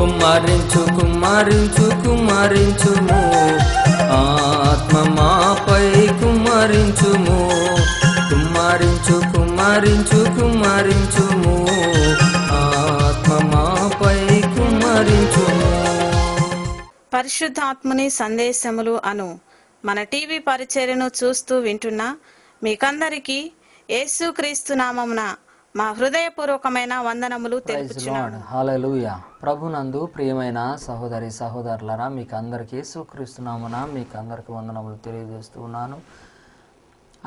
కుమ్మరించు కుమ్మరించు కుమ్మరించుము, ఆత్మ మాపై కుమ్మరించుము. కుమ్మరించు కుమ్మరించు కుమ్మరించుము, ఆత్మ మాపై కుమ్మరించుము. పరిశుద్ధాత్ముని సందేశములు అను మన టీవీ పరిచర్యను చూస్తూ వింటున్న మీకందరికీ యేసుక్రీస్తు నామమున మా హృదయపూర్వకమైన వందనములు తెలుపుచున్నాను. హల్లెలూయా. ప్రభునందు ప్రియమైన సహోదరి సహోదరులారా, మీకు అందరికీ యేసుక్రీస్తు నామమున మీకు అందరికీ వందనములు తెలియజేస్తూ ఉన్నాను.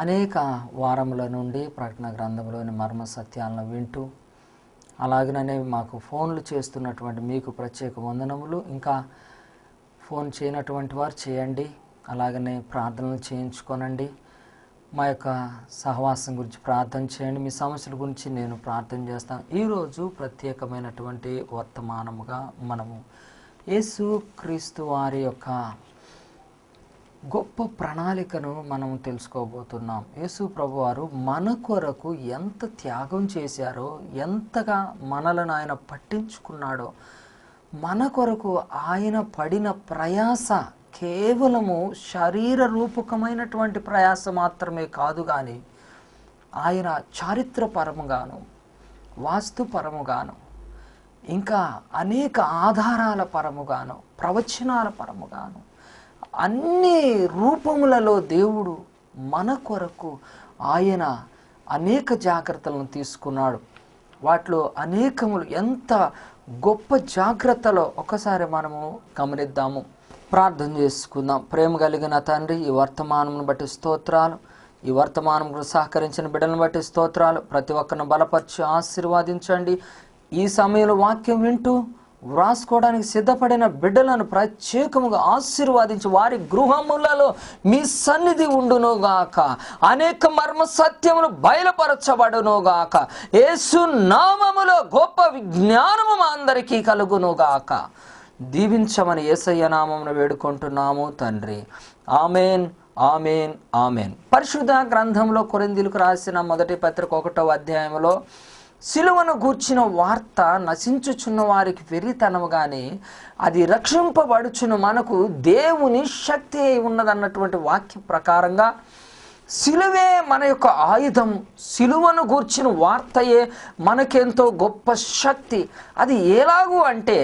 అనేక వారముల నుండి ప్రకటన గ్రంథంలోని మర్మ సత్యాలను వింటూ అలాగనే మాకు ఫోన్లు చేస్తున్నటువంటి మీకు ప్రత్యేక వందనములు. ఇంకా ఫోన్ చేయనటువంటి వారు చేయండి, అలాగనే ప్రార్థనలు చేయించుకోనండి. మా యొక్క సహవాసం గురించి ప్రార్థన చేయండి, మీ సమస్యల గురించి నేను ప్రార్థన చేస్తాను. ఈరోజు ప్రత్యేకమైనటువంటి వర్తమానముగా మనము యేసుక్రీస్తు వారి యొక్క గొప్ప ప్రణాళికను మనం తెలుసుకోబోతున్నాం. యేసు ప్రభువారు మన కొరకు ఎంత త్యాగం చేశారో, ఎంతగా మనలను ఆయన పట్టించుకున్నాడో, మన కొరకు ఆయన పడిన ప్రయాస కేవలము శరీర రూపకమైనటువంటి ప్రయాస మాత్రమే కాదు, కానీ ఆయన చారిత్రపరముగాను వాస్తుపరముగాను ఇంకా అనేక ఆధారాల పరముగాను ప్రవచనాల పరముగాను అన్ని రూపములలో దేవుడు మన కొరకు ఆయన అనేక జాగ్రత్తలను తీసుకున్నాడు. వాటిలో అనేకములు ఎంత గొప్ప జాగ్రత్తలో ఒకసారి మనము గమనిద్దాము, ప్రార్థన చేసుకుందాం. ప్రేమ కలిగిన తండ్రి, ఈ వర్తమానమును బట్టి స్తోత్రాలు. ఈ వర్తమానం సహకరించిన బిడ్డలను బట్టి స్తోత్రాలు. ప్రతి ఒక్కరిని బలపరిచి ఆశీర్వదించండి. ఈ సమయంలో వాక్యం వింటూ వ్రాసుకోవడానికి సిద్ధపడిన బిడ్డలను ప్రత్యేకముగా ఆశీర్వదించి వారి గృహములలో మీ సన్నిధి ఉండునుగాక. అనేక మర్మ సత్యములు బయలుపరచబడునుగాక. యేసు నామములో గొప్ప విజ్ఞానము మా అందరికీ కలుగునుగాక. దీవించమని యేసయ్య నామమున వేడుకుంటున్నాము తండ్రి. Amen, amen, amen. పరిశుద్ధ గ్రంథంలో కొరింథీయులకు రాసిన మొదటి పత్రిక 1వ అధ్యాయంలో సిలువను గూర్చిన వార్త నశించుచున్న వారికి వెర్రితనము గాని అది రక్షింపబడుచున్న మనకు దేవుని శక్తి అయి ఉన్నదన్నటువంటి వాక్య ప్రకారంగా సిలువే మన యొక్క ఆయుధం. సిలువను గూర్చిన వార్తయే మనకెంతో గొప్ప శక్తి. అది ఎలాగూ అంటే,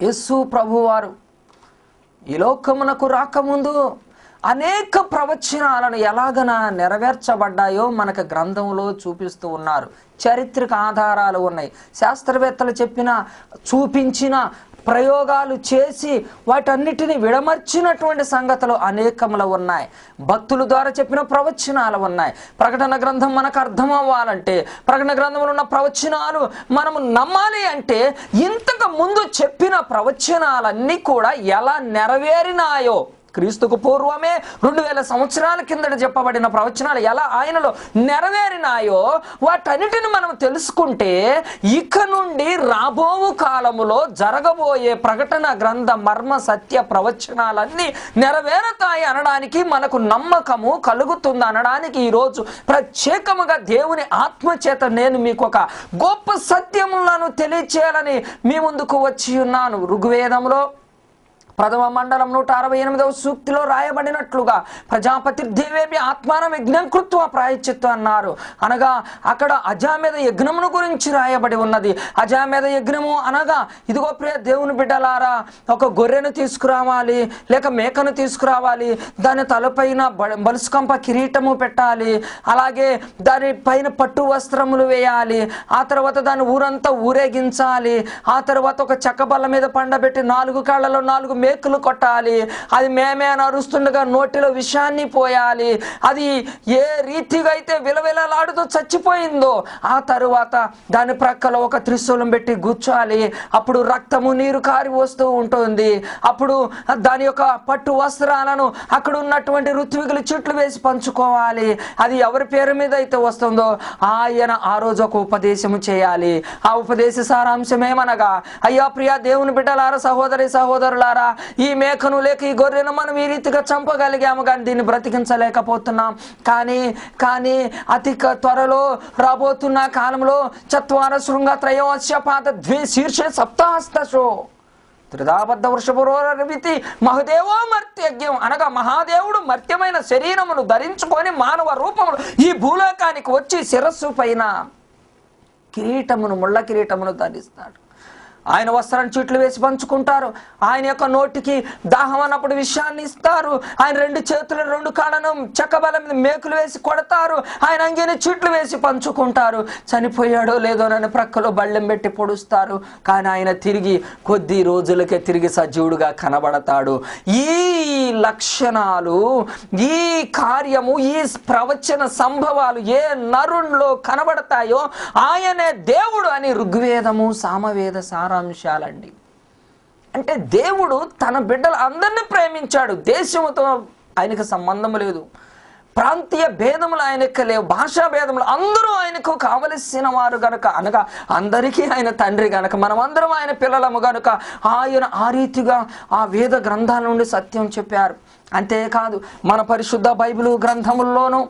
యేసు ప్రభువారు ఈ లోకమునకు రాకముందు అనేక ప్రవచనాలను ఎలాగన నెరవేర్చబడ్డాయో మనకు గ్రంథంలో చూపిస్తూ ఉన్నారు. చారిత్రక ఆధారాలు ఉన్నాయి. శాస్త్రవేత్తలు చెప్పిన చూపించిన ప్రయోగాలు చేసి వాటన్నిటిని విడమర్చినటువంటి సంగతులు అనేకములు ఉన్నాయి. భక్తుల ద్వారా చెప్పిన ప్రవచనాలు ఉన్నాయి. ప్రకటన గ్రంథం మనకు అర్థం అవ్వాలంటే, ప్రకటన గ్రంథంలో ఉన్న ప్రవచనాలు మనము నమ్మాలి అంటే, ఇంతకు ముందు చెప్పిన ప్రవచనాలన్నీ కూడా ఎలా నెరవేరినాయో, క్రీస్తుకు పూర్వమే 2000 సంవత్సరాల కిందట చెప్పబడిన ప్రవచనాలు ఎలా ఆయనలో నెరవేరినాయో వాటన్నిటిని మనం తెలుసుకుంటే ఇక నుండి రాబోవు కాలములో జరగబోయే ప్రకటన గ్రంథ మర్మ సత్య ప్రవచనాలన్నీ నెరవేరుతాయి అనడానికి మనకు నమ్మకము కలుగుతుంది అనడానికి ఈరోజు ప్రత్యేకముగా దేవుని ఆత్మచేత నేను మీకు ఒక గొప్ప సత్యములను తెలియచేయాలని మీ ముందుకు వచ్చి ఉన్నాను. ఋగ్వేదంలో 1వ మండలం 168వ సూక్తిలో రాయబడినట్లుగా ప్రజాపతి దేవేభ్య ఆత్మానం యజ్ఞం కృత్వ ప్రాయశ్చిత్తం అన్నారు. అనగా అక్కడ అజామేధ యజ్ఞమును గురించి రాయబడి ఉన్నది. అజామేధ యజ్ఞము అనగా ఇదిగో ప్రియ దేవుని బిడ్డలారా, ఒక గొర్రెను తీసుకురావాలి, లేక మేకను తీసుకురావాలి, దాని తలపైన బలుసుకంప కిరీటము పెట్టాలి, అలాగే దాని పైన పట్టు వస్త్రములు వేయాలి, ఆ తర్వాత దాన్ని ఊరంతా ఊరేగించాలి, ఆ తర్వాత ఒక చెక్కబల్ల మీద పండబెట్టి 4 కాళ్ళలో 4 మేకులు కొట్టాలి, అది మేమే అని అరుస్తుండగా నోటిలో విషాన్ని పోయాలి, అది ఏ రీతిగా అయితే విలవిలలాడుతూ చచ్చిపోయిందో ఆ తరువాత దాని ప్రక్కలో ఒక త్రిశూలం పెట్టి గుచ్చాలి, అప్పుడు రక్తము నీరు కారి వస్తూ ఉంటుంది. అప్పుడు దాని యొక్క పట్టు వస్త్రాలను అక్కడ ఉన్నటువంటి ఋత్వికులు చుట్లు వేసి పంచుకోవాలి. అది ఎవరి పేరు మీద అయితే వస్తుందో ఆయన ఆ రోజు ఒక ఉపదేశము చేయాలి. ఆ ఉపదేశ సారాంశం ఏమనగా, అయ్యా ప్రియా దేవుని బిడ్డలారా, సహోదరి సహోదరులారా, ఈ మేకను లేక ఈ గొర్రెను మనం ఈ రీతిగా చంపగలిగాము, కానీ దీన్ని బ్రతికించలేకపోతున్నాం. కానీ అతి త్వరలో రాబోతున్న కాలంలో చత్వార శృంగ త్రయోశ్యపాత శీర్ష సప్తాహస్తశో త్రిదాబద్ధ వృషభరోరవితి మహదేవో మర్త్యజ్ఞం అనగా మహాదేవుడు మర్త్యమైన శరీరమును ధరించుకొని మానవ రూపములు ఈ భూలోకానికి వచ్చి శిరస్సు పైన కిరీటమును, ముళ్ళ కిరీటమును ధరిస్తాడు. ఆయన వస్త్రాన్ని చీట్లు వేసి పంచుకుంటారు. ఆయన యొక్క నోటికి దాహం అన్నప్పుడు విషయాన్ని ఇస్తారు. ఆయన 2 చేతులు 2 కాళ్ళను చెక్కబల మీద మేకులు వేసి కొడతారు. ఆయన అంగీని చీట్లు వేసి పంచుకుంటారు. చనిపోయాడో లేదోనని ప్రక్కలో బళ్ళెం పెట్టి పొడుస్తారు. కానీ ఆయన తిరిగి కొద్ది రోజులకే తిరిగి సజీవుడుగా కనబడతాడు. ఈ లక్షణాలు, ఈ కార్యము, ఈ ప్రవచన సంభవాలు ఏ నరుణ్ణిలో కనబడతాయో ఆయనే దేవుడు అని ఋగ్వేదము సామవేద సారాంశాలండి. అంటే దేవుడు తన బిడ్డలు అందరినీ ప్రేమించాడు. దేశముతో ఆయనకు సంబంధం లేదు, ప్రాంతీయ భేదములు ఆయనకు లేవు, భాషా భేదములు, అందరూ ఆయనకు కావలసిన వారు గనుక, అనగా అందరికీ ఆయన తండ్రి గనుక మనమందరం ఆయన పిల్లలము గనుక ఆయన ఆ రీతిగా ఆ వేద గ్రంథాల నుండి సత్యం చెప్పారు. అంతేకాదు మన పరిశుద్ధ బైబిలు గ్రంథముల్లోనూ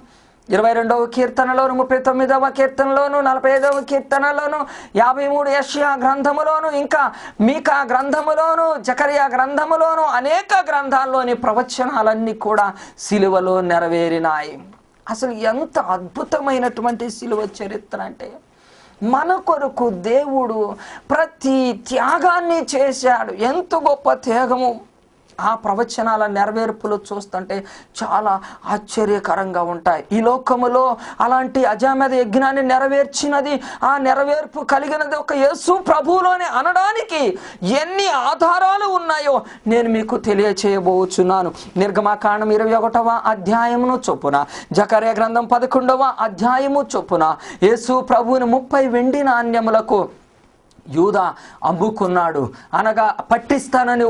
22వ కీర్తనలోను, 39వ కీర్తనలోను, 45వ కీర్తనలోను, 53 యెషయా గ్రంథములోను, ఇంకా మీకా గ్రంథములోను, జకరియా గ్రంథములోను, అనేక గ్రంథాల్లోని ప్రవచనాలన్నీ కూడా సిలువలో నెరవేరినాయి. అసలు ఎంత అద్భుతమైనటువంటి సిలువ చరిత్ర అంటే, మన కొరకు దేవుడు ప్రతి త్యాగాన్ని చేశాడు. ఎంత గొప్ప త్యాగము! ఆ ప్రవచనాల నెరవేర్పులు చూస్తుంటే చాలా ఆశ్చర్యకరంగా ఉంటాయి. ఈ లోకములో అలాంటి అజామేధ యజ్ఞాన్ని నెరవేర్చినది, ఆ నెరవేర్పు కలిగినది ఒక యేసు ప్రభువులోనే అనడానికి ఎన్ని ఆధారాలు ఉన్నాయో నేను మీకు తెలియచేయబోచున్నాను. నిర్గమకాండం 21వ అధ్యాయమును చొప్పున, జకర్యా గ్రంథం 11వ అధ్యాయము చొప్పున యేసు ప్రభువుని 30 వెండి నాణ్యములకు యూదా అమ్ముకున్నాడు. అనగా పట్టిస్తానని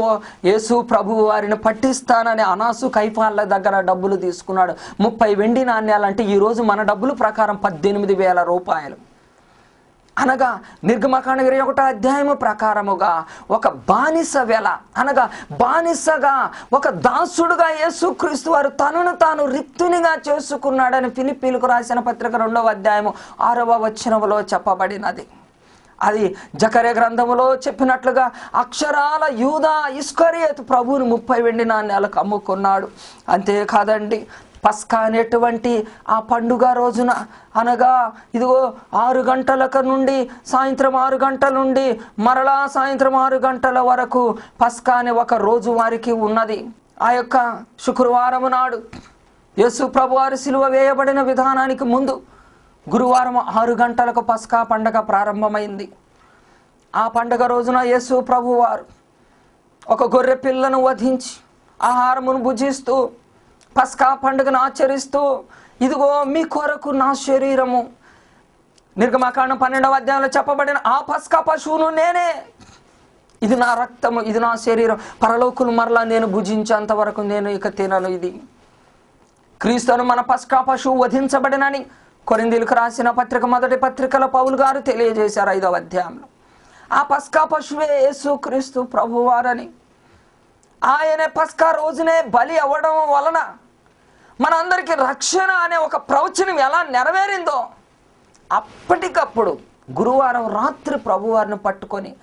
యేసు ప్రభువు వారిని పట్టిస్తానని అనాసు కైఫాల దగ్గర డబ్బులు తీసుకున్నాడు. 30 వెండి నాణ్యాలు అంటే ఈరోజు మన డబ్బుల ప్రకారం 18,000 రూపాయలు. అనగా నిర్గమకాండం 21వ అధ్యాయము ప్రకారముగా ఒక బానిస వెల, అనగా బానిసగా ఒక దాసుడుగా యేసుక్రీస్తు వారు తనను తాను రిక్తునిగా చేసుకున్నాడని ఫిలిప్పీలకు రాసిన పత్రిక 2వ అధ్యాయము 6వ వచనములో చెప్పబడినది. అది జకర్యా గ్రంథములో చెప్పినట్లుగా అక్షరాల యూదా ఇస్కరియోతు ప్రభువుని 30 వెండి నాణ్యాలకు అమ్ముకున్నాడు. అంతేకాదండి, పస్కా అనేటువంటి ఆ పండుగ రోజున, అనగా ఇదిగో 6 గంటలకు నుండి సాయంత్రం 6 గంటల నుండి మరలా సాయంత్రం 6 గంటల వరకు పస్కా అనే ఒక రోజు వారికి ఉన్నది. ఆ యొక్క శుక్రవారం నాడు యేసు ప్రభువారు సిలువ వేయబడిన విధానానికి ముందు గురువారం 6 గంటలకు పస్కా పండగ ప్రారంభమైంది. ఆ పండగ రోజున యేసు ప్రభువారు ఒక గొర్రె పిల్లను వధించి ఆహారమును భుజిస్తూ పస్కా పండుగను ఆచరిస్తూ, ఇదిగో మీ కొరకు నా శరీరము, నిర్గమకాండం 12వ అధ్యాయంలో చెప్పబడిన ఆ పస్కా పశువును నేనే, ఇది నా రక్తము, ఇది నా శరీరం, పరలోకులు మరలా నేను భుజించేంత వరకు నేను ఇక తినను. ఇది క్రీస్తును మన పస్కా పశువు వధించబడినని కొరింథీయులకు రాసిన పత్రిక 1వ పత్రికలో పౌలు గారు తెలియజేశారు 5వ అధ్యాయంలో. ఆ పస్కా పశువే యేసుక్రీస్తు ప్రభువారని, ఆయనే పస్కా రోజునే బలి అవ్వడం వలన మనందరికీ రక్షణ అనే ఒక ప్రవచనం ఎలా నెరవేరిందో, అప్పటికప్పుడు గురువారం రాత్రి ప్రభువారిని పట్టుకొని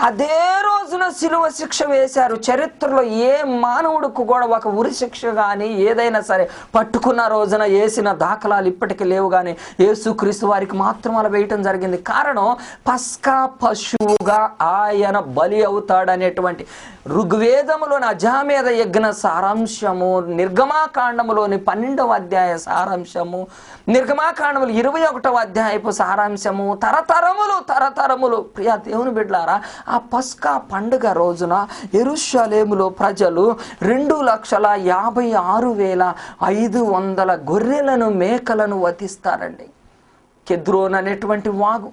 అదే రోజున సిలువ శిక్ష వేశారు. చరిత్రలో ఏ మానవుడికి కూడా ఒక ఉరి శిక్ష కానీ ఏదైనా సరే పట్టుకున్న రోజున వేసిన దాఖలాలు ఇప్పటికీ లేవు, కానీ యేసుక్రీస్తు వారికి మాత్రం అలా వేయటం జరిగింది. కారణం, పస్కా పశువుగా ఆయన బలి అవుతాడనేటువంటి ఋగ్వేదములోని అజామేధ యజ్ఞ సారాంశము, నిర్గమాకాండములోని 12వ అధ్యాయ సారాంశము, నిర్గమాకాండములు 21వ అధ్యాయపు సారాంశము, తరతరములు ప్రియా దేవుని బిడ్డలారా, ఆ పస్కా పండుగ రోజున యెరూషలేములో ప్రజలు 2,56,500 గొర్రెలను మేకలను వధిస్తారండి. కెద్రోన్ అనేటువంటి వాగు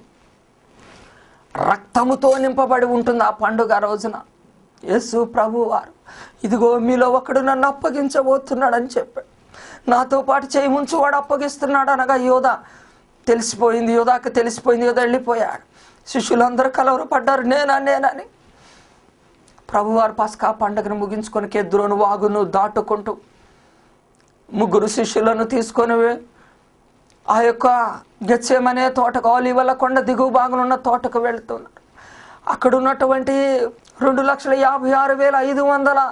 రక్తముతో నింపబడి ఉంటుంది ఆ పండుగ రోజున. యేసు ప్రభువారు ఇదిగో మీలో ఒకడు నన్ను అప్పగించబోతున్నాడని చెప్పాడు. నాతో పాటు చేయి ముంచు వాడు అప్పగిస్తున్నాడు అనగా యోధా తెలిసిపోయింది, యోధాకు తెలిసిపోయింది, యోధ వెళ్ళిపోయాడు. శిష్యులందరూ కలవరపడ్డారు, నేనని. ప్రభువారు పస్కా పండుగను ముగించుకొని కెద్రోను వాగును దాటుకుంటూ 3 శిష్యులను తీసుకొని ఆ యొక్క గెత్సేమనే తోటకు, ఒలీవల కొండ దిగువ భాగంలో ఉన్న తోటకు వెళ్తున్నారు. అక్కడ ఉన్నటువంటి 2,56,500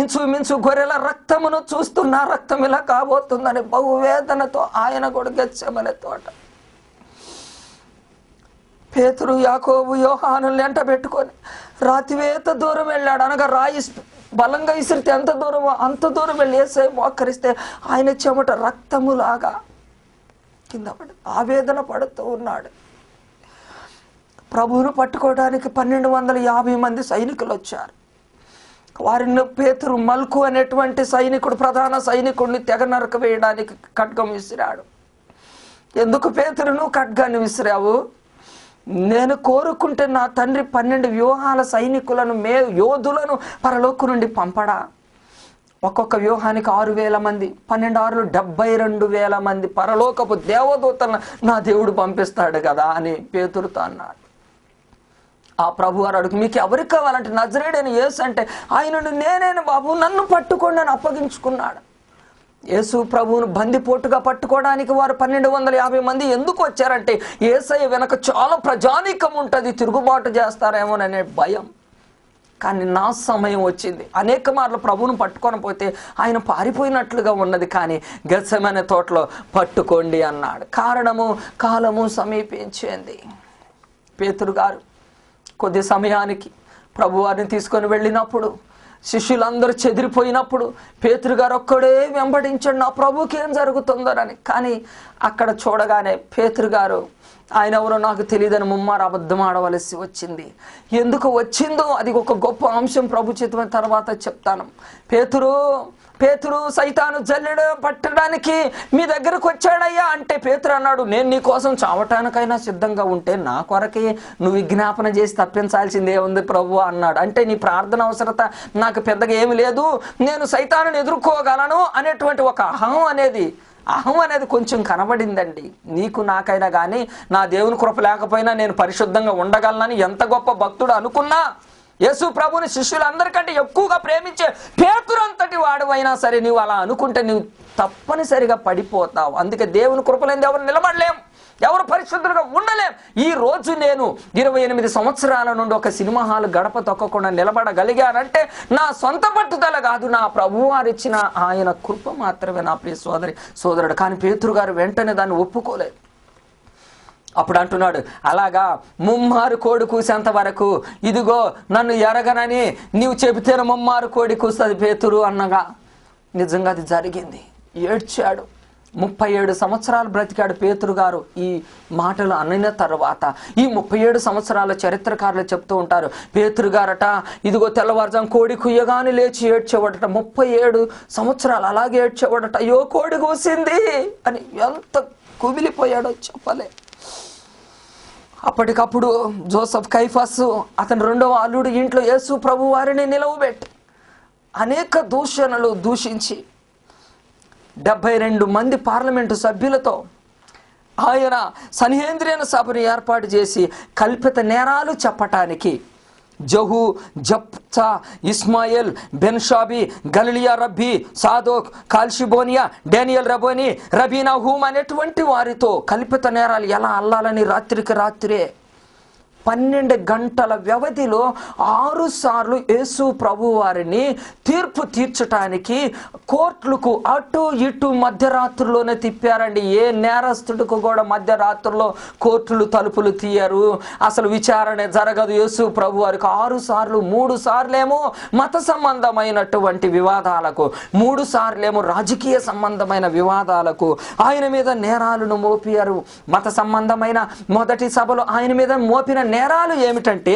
ఇంచుమించు గొర్రెల రక్తమును చూస్తున్న రక్తం ఇలా కాబోతుందని బహువేదనతో ఆయన కూడా గెత్సేమనే తోట పేతురు, యాకోబు, యోహానుల్ని వెంట పెట్టుకొని రాతివేత దూరం వెళ్ళాడు. అనగా రాయి బలంగా విసిరితే ఎంత దూరమో అంత దూరం వెళ్ళి యేసయ్య మోకరిస్తే ఆయన చెమట రక్తములాగా కింద పడి ఆవేదన పడుతూ ఉన్నాడు. ప్రభువును పట్టుకోవడానికి 1250 మంది సైనికులు వచ్చారు. వారిని పేతురు మల్కు అనేటువంటి సైనికుడు, ప్రధాన సైనికుడిని తెగ నరక వేయడానికి ఖడ్గం విసిరాడు. ఎందుకు పేతురు నువ్వు ఖడ్గాన్ని విసిరావు? నేను కోరుకుంటే నా తండ్రి 12 వ్యూహాల సైనికులను యోధులను పరలోకం నుండి పంపడా? ఒక్కొక్క వ్యూహానికి 6,000 మంది, 12 72,000 మంది పరలోకపు దేవదూతలను నా దేవుడు పంపిస్తాడు కదా అని పేతురుతో అన్నాడు. ఆ ప్రభు వారు అడుగు, మీకు ఎవరికి కావాలంటే నజరేయుడైన యేసు అంటే ఆయనను నేనేను బాబు, నన్ను పట్టుకోండి అని అప్పగించుకున్నాడు. యేసు ప్రభువును బందిపోటుగా పట్టుకోవడానికి వారు 1250 మంది ఎందుకు వచ్చారంటే యేసయ్య వెనక చాలా ప్రజానీకం ఉంటుంది, తిరుగుబాటు చేస్తారేమోననే భయం. కానీ నా సమయం వచ్చింది. అనేక మార్లు ప్రభువును పట్టుకొని పోతే ఆయన పారిపోయినట్లుగా ఉన్నది. కానీ గెత్సేమనే తోటలో పట్టుకోండి అన్నాడు. కాలము సమీపించింది. పేతురు గారు కొద్ది సమయానికి ప్రభువారిని తీసుకొని వెళ్ళినప్పుడు, శిష్యులందరూ చెదిరిపోయినప్పుడు పేతురు గారు ఒక్కడే వెంబడించాడు, నా ప్రభుకి ఏం జరుగుతుందోనని. కానీ అక్కడ చూడగానే పేతురు గారు ఆయన ఎవరో నాకు తెలియదని ముమ్మారు అబద్ధం ఆడవలసి వచ్చింది. ఎందుకు వచ్చిందో అది ఒక గొప్ప అంశం ప్రభు చిత్తమైన తర్వాత చెప్తాను. పేతురు సైతాను జల్లెడ పట్టడానికి మీ దగ్గరకు వచ్చాడయ్యా అంటే పేతురు అన్నాడు, నేను నీ కోసం చావటానికైనా సిద్ధంగా ఉంటే నా కొరకే నువ్వు విజ్ఞాపన చేసి తప్పించాల్సిందే ఉంది ప్రభు అన్నాడు. అంటే నీ ప్రార్థన అవసరత నాకు పెద్దగా ఏమి లేదు, నేను సైతానుని ఎదుర్కోగలను అనేటువంటి ఒక అహం అనేది కొంచెం కనబడిందండి. నీకు నాకైనా కానీ నా దేవుని కృప లేకపోయినా నేను పరిశుద్ధంగా ఉండగలనని ఎంత గొప్ప భక్తుడు అనుకున్నా, యేసు ప్రభుని శిష్యులందరికంటే ఎక్కువగా ప్రేమించే పేతురు అంతటి వాడువైనా సరే నువ్వు అలా అనుకుంటే నువ్వు తప్పనిసరిగా పడిపోతావు. అందుకే దేవుని కృపలేంది ఎవరు నిలబడలేం, ఎవరు పరిశుద్ధులుగా ఉండలేం. ఈ రోజు నేను 28 సంవత్సరాల నుండి ఒక సినిమా హాల్ గడప తొక్కకుండా నిలబడగలిగానంటే నా సొంత పట్టుదల కాదు, నా ప్రభువు వారిచ్చిన ఆయన కృప మాత్రమే నా ప్రియ సోదరుడు. కానీ పేతురు గారు వెంటనే దాన్ని ఒప్పుకోలేదు. అప్పుడు అంటున్నాడు, అలాగా ముమ్మారు కోడి కూసేంత వరకు ఇదిగో నన్ను ఎరగనని నీవు చెబితేనే ముమ్మారు కోడి కూస్తుంది పేతురు అన్నగా. నిజంగా అది జరిగింది. ఏడ్చాడు. 37 సంవత్సరాలు బ్రతికాడు పేతురు గారు. ఈ మాటలు అన్న తర్వాత ఈ 37 సంవత్సరాల చరిత్రకారులు చెప్తూ ఉంటారు, పేతురు గారట ఇదిగో తెల్లవారుజాము కోడి కుయ్యగానే లేచి ఏడ్చేవాడట. 37 సంవత్సరాలు అలాగే ఏడ్చేవాడట. అయ్యో కోడి కూసింది అని ఎంత కుమిలిపోయాడో చెప్పలే. అప్పటికప్పుడు జోసెఫ్ కైఫాసు అతని 2వ అల్లుడు ఇంట్లో యేసు ప్రభు వారిని నిలవబెట్టి అనేక దూషణలు దూషించి 72 మంది పార్లమెంటు సభ్యులతో ఆయన సన్హెద్రిన్ సభను ఏర్పాటు చేసి కల్పిత నేరాలు చెప్పటానికి జహు, జప్తా, ఇస్మాయిల్, బెన్షాబి, గలిలియా రబ్బీ, సాదోక్, కాల్షిబోనియా, డానియల్ రబోని, రబీనా హూమ్ అనేటువంటి వారితో కల్పిత నేరాలు ఎలా అల్లాలని రాత్రికి రాత్రే 12 గంటల వ్యవధిలో 6 సార్లు యేసు ప్రభు వారిని తీర్పు తీర్చడానికి కోర్టులకు అటు ఇటు మధ్యరాత్రిలోనే తిప్పారండి. ఏ నేరస్తుడికి కూడా మధ్యరాత్రిలో కోర్టులు తలుపులు తీయరు, అసలు విచారణ జరగదు. యేసు ప్రభు వారికి 6 సార్లు, 3 సార్లేమో మత సంబంధమైనటువంటి వివాదాలకు, 3 సార్లేమో రాజకీయ సంబంధమైన వివాదాలకు ఆయన మీద నేరాలను మోపారు. మత సంబంధమైన మొదటి సభలో ఆయన మీద మోపిన నేరాలు ఏమిటంటే